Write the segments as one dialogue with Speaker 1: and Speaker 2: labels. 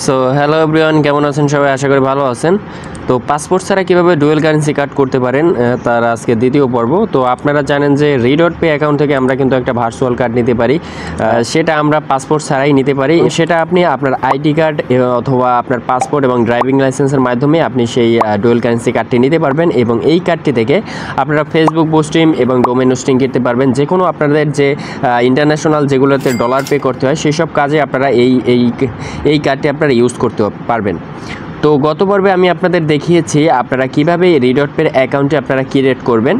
Speaker 1: So hello everyone, কেমন আছেন সবাই? আশা করি ভালো আছেন। তো পাসপোর্ট ছাড়া কীভাবে ডুয়েল কারেন্সি কার্ড করতে পারেন তার আজকে দ্বিতীয় পর্ব। তো আপনারা জানেন যে রি.পে অ্যাকাউন্ট থেকে আমরা কিন্তু একটা ভার্চুয়াল কার্ড নিতে পারি, সেটা আমরা পাসপোর্ট ছাড়াই নিতে পারি। সেটা আপনি আপনার আইডি কার্ড অথবা আপনার পাসপোর্ট এবং ড্রাইভিং লাইসেন্সের মাধ্যমে আপনি সেই ডুয়েল কারেন্সি কার্ডটি নিতে পারবেন এবং এই কার্ডটি থেকে আপনারা ফেসবুক পোস্টিং এবং ডোমেন হোস্টিং করতে পারবেন। যে কোনো আপনাদের যে ইন্টারন্যাশনাল যেগুলোতে ডলার পে করতে হয় সেই সব কাজে আপনারা এই কার্ডটি আপনারা ইউজ করতে পারবেন। তো গত পর্বে আমি আপনাদের দেখিয়েছি আপনারা কিভাবে রি.পের অ্যাকাউন্টে আপনারা ক্রিয়েট করবেন।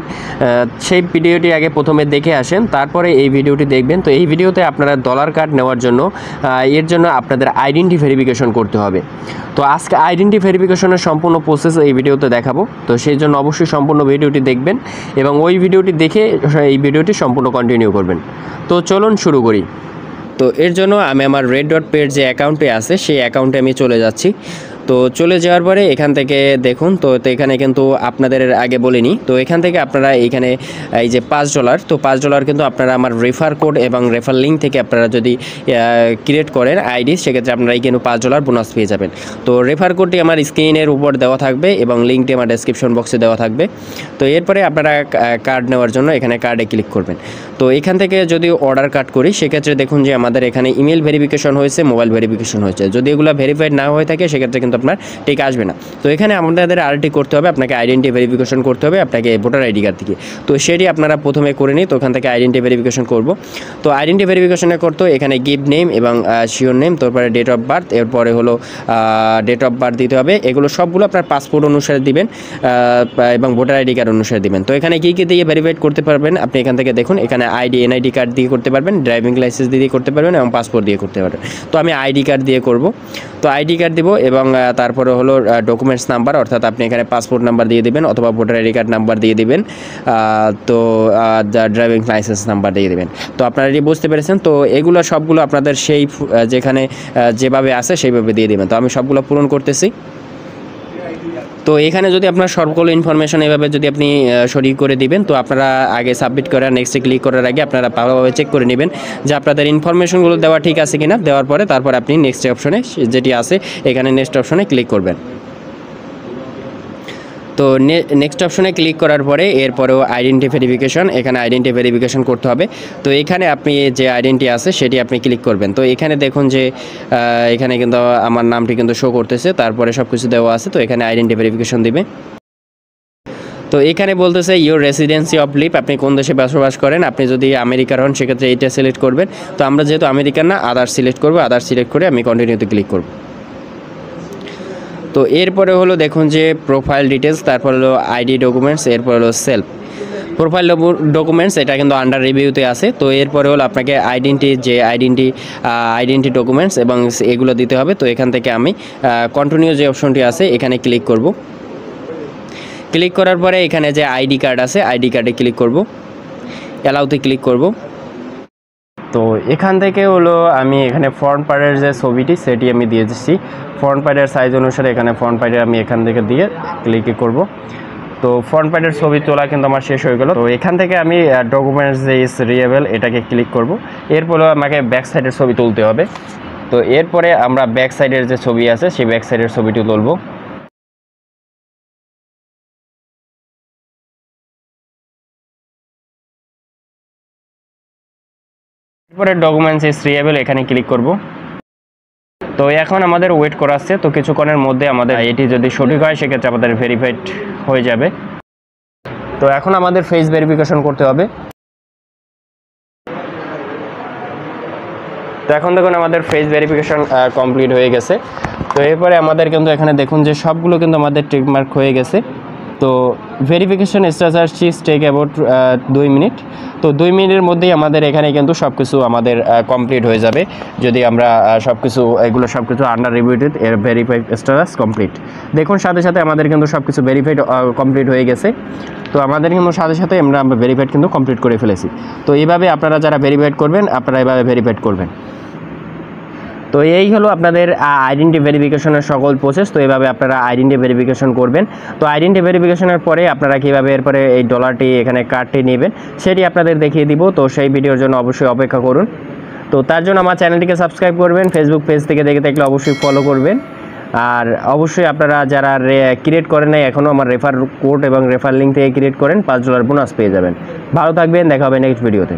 Speaker 1: সেই ভিডিওটি আগে প্রথমে দেখে আসেন, তারপরে এই ভিডিওটি দেখবেন। তো এই ভিডিওতে আপনারা ডলার কার্ড নেওয়ার জন্য এর জন্য আপনাদের আইডেন্টি ভেরিফিকেশন করতে হবে। তো আজকে আইডেন্টি ভেরিফিকেশনের সম্পূর্ণ প্রসেস এই ভিডিওতে দেখাবো। তো সেই জন্য অবশ্যই সম্পূর্ণ ভিডিওটি দেখবেন এবং ওই ভিডিওটি দেখে এই ভিডিওটি সম্পূর্ণ কন্টিনিউ করবেন। তো চলুন শুরু করি। তো এর জন্য আমি আমার রি.পের যে অ্যাকাউন্টে আছে সেই অ্যাকাউন্টে আমি চলে যাচ্ছি। তো চলে যাওয়ার পরে এখান থেকে দেখুন, তো এখানে কিন্তু আপনাদের আগে বলিনি। তো এখান থেকে আপনারা এইখানে এই যে $5, তো $5 কিন্তু আপনারা আমার রেফার কোড এবং রেফার লিঙ্ক থেকে আপনারা যদি ক্রিয়েট করেন আইডি, সেক্ষেত্রে আপনারা এই কিন্তু $5 বোনাস পেয়ে যাবেন। তো রেফার কোডটি আমার স্ক্রিনের উপর দেওয়া থাকবে এবং লিঙ্কটি আমার ডেসক্রিপশন বক্সে দেওয়া থাকবে। তো এরপরে আপনারা কার্ড নেওয়ার জন্য এখানে কার্ডে ক্লিক করবেন। তো এখান থেকে যদি অর্ডার কার্ড করি সেক্ষেত্রে দেখুন যে আমাদের এখানে ইমেল ভেরিফিকেশন হয়েছে, মোবাইল ভেরিফিকেশন হয়েছে। যদি এগুলো ভেরিফাইড না হয়ে থাকে সেক্ষেত্রে কিন্তু আপনার ঠিক আসবে না। তো এখানে আমাদের আরেকটি করতে হবে, আপনাকে আইডেন্টি ভেরিফিকেশন করতে হবে আপনাকে ভোটার আইডি কার্ড থেকে। তো সেটি আপনারা প্রথমে করে নিই। তো ওখান থেকে আইডেন্টি ভেরিফিকেশন করব। তো আইডেন্টি ভেরিফিকেশনে করতে এখানে গিভ নেম এবং শিওর নেম, তারপরে ডেট অফ বার্থ, এরপরে হলো ডেট অফ বার্থ দিতে হবে। এগুলো সবগুলো আপনার পাসপোর্ট অনুসারে দিবেন এবং ভোটার আইডি কার্ড অনুসারে দিবেন। তো এখানে কী দিয়ে ভেরিফাইড করতে পারবেন আপনি এখান থেকে দেখুন, এখানে এনআইডি কার্ড দিয়ে করতে পারবেন, ড্রাইভিং লাইসেন্স দিয়ে করতে পারবেন এবং পাসপোর্ট দিয়ে করতে পারবেন। তো আমি আইডি কার্ড দিয়ে করব। তো আইডি কার্ড দিব এবং তারপরে হলো ডকুমেন্টস নাম্বার, অর্থাৎ আপনি এখানে পাসপোর্ট নাম্বার দিয়ে দিবেন অথবা ভোটার আইডি কার্ড নাম্বার দিয়ে দিবেন, তো ড্রাইভিং লাইসেন্স নাম্বার দিয়ে দিবেন। তো আপনারা এটি বুঝতে পেরেছেন। তো এগুলো সবগুলো আপনাদের সেই যেখানে যেভাবে আছে সেইভাবে দিয়ে দিবেন। তো আমি সবগুলো পূরণ করতেছি। তো এখানে যদি আপনার সবগুলো ইনফরমেশন এভাবে যদি আপনি সঠিক করে দিবেন, তো আপনারা আগে সাবমিট করার নেক্সটে ক্লিক করার আগে আপনারা ভালোভাবে চেক করে নেবেন যে আপনাদের ইনফরমেশনগুলো দেওয়া ঠিক আছে কিনা। দেওয়ার পরে তারপর আপনি নেক্সট অপশনে যেটি আছে এখানে নেক্সট অপশনে ক্লিক করবেন। তো নেক্সট অপশনে ক্লিক করার পরে এরপরেও আইডেন্টি ভেরিফিকেশন, এখানে আইডেন্টি ভেরিফিকেশন করতে হবে। তো এখানে আপনি যে আইডেন্টি আছে সেটি আপনি ক্লিক করবেন। তো এখানে দেখুন যে এখানে কিন্তু আমার নামটি কিন্তু শো করতেছে, তারপরে সব কিছু দেওয়া আছে। তো এখানে আইডেন্টি ভেরিফিকেশন দিবে। তো এখানে বলতেছে ইউর রেসিডেন্সি অফ লিভ, আপনি কোন দেশে বসবাস করেন। আপনি যদি আমেরিকার হন সেক্ষেত্রে এইটা সিলেক্ট করবেন। তো আমরা যেহেতু আমেরিকান না, আদার সিলেক্ট করবো। আদার সিলেক্ট করে আমি কন্টিনিউতে ক্লিক করব। তো এরপরে হলো দেখুন যে প্রোফাইল ডিটেলস, তারপর হলো আইডি ডকুমেন্টস, এরপর হলো সেলফ প্রোফাইল ডকুমেন্টস, এটা কিন্তু আন্ডার রিভিউতে আছে। তো এরপরে হলো আপনাকে আইডেন্টি ডকুমেন্টস এবং এগুলো দিতে হবে। তো এখান থেকে আমি কন্টিনিউ যে অপশনটি আছে এখানে ক্লিক করব। ক্লিক করার পরে এখানে যে আইডি কার্ড আছে আইডি কার্ডে ক্লিক করব, অ্যালাউতে ক্লিক করব। তো এখান থেকে হলো আমি এখানে ফ্রন্ট পার্টের যে ছবিটি সেটি আমি দিয়ে দিচ্ছি। ফ্রন্ট পার্টের সাইজ অনুসারে এখানে ফ্রন্ট পার্টে আমি এখান থেকে দিয়ে ক্লিক করব। তো ফ্রন্ট পার্টের ছবি তোলা কিন্তু আমার শেষ হয়ে গেল। তো এখান থেকে আমি ডকুমেন্টস যে ইজ রিয়েবল এটাকে ক্লিক করব। এরপরে আমাকে ব্যাক সাইডের ছবি তুলতে হবে। তো এরপরে আমরা ব্যাক সাইডের যে ছবি আছে সেই ব্যাক সাইডের ছবিটি তুলব। এরপরে ডকুমেন্টস ইজ রিয়েবল এখানে ক্লিক করব। তো এখন আমাদের ওয়েট করাচ্ছে। তো কিছুক্ষণের মধ্যে আমাদের এটি যদি সঠিক হয় সেক্ষেত্রে আমাদের ভেরিফাইড হয়ে যাবে। তো এখন আমাদের ফেস ভেরিফিকেশন করতে হবে। তো এখন দেখুন আমাদের ফেস ভেরিফিকেশন কমপ্লিট হয়ে গেছে। তো এরপরে আমাদের কিন্তু এখানে দেখুন যে সবগুলো কিন্তু আমাদের টিকমার্ক হয়ে গেছে। তো ভেরিফিকেশন স্ট্যাটাস টেক অ্যাবাউট 2 মিনিট। তো 2 মিনিটের মধ্যেই আমাদের এখানে কিন্তু সব কিছু আমাদের কমপ্লিট হয়ে যাবে যদি আমরা এগুলো সব কিছু আন্ডার রিভিউড এর ভেরিফাইড স্ট্যাটাস কমপ্লিট। দেখুন সাথে সাথে আমাদের কিন্তু সব কিছু ভেরিফাইড কমপ্লিট হয়ে গেছে। তো আমাদের কিন্তু সাথে সাথে আমরা ভেরিফাইড কিন্তু কমপ্লিট করে ফেলেছি। তো এইভাবে আপনারা যারা ভেরিফাইড করবেন আপনারা এইভাবে ভেরিফাইড করবেন। তো এই হলো আপনাদের আইডেন্টি ভেরিফিকেশনের সকল প্রসেস। তো এইভাবে আপনারা আইডেন্টি ভেরিফিকেশন করবেন। তো আইডেন্টি ভেরিফিকেশনের পরে আপনারা কীভাবে এরপরে এই ডলারটি এখানে কার্ডটি নেবেন সেটি আপনাদের দেখিয়ে দিব। তো সেই ভিডিওর জন্য অবশ্যই অপেক্ষা করুন। তো তার জন্য আমার চ্যানেলটিকে সাবস্ক্রাইব করবেন, ফেসবুক পেজ থেকে দেখে থাকলে অবশ্যই ফলো করবেন। আর অবশ্যই আপনারা যারা ক্রিয়েট করেন নাই এখনও, আমার রেফার কোড এবং রেফার লিঙ্ক থেকে ক্রিয়েট করেন, $5 বোনাস পেয়ে যাবেন। ভালো থাকবেন, দেখা হবে নেক্সট ভিডিওতে।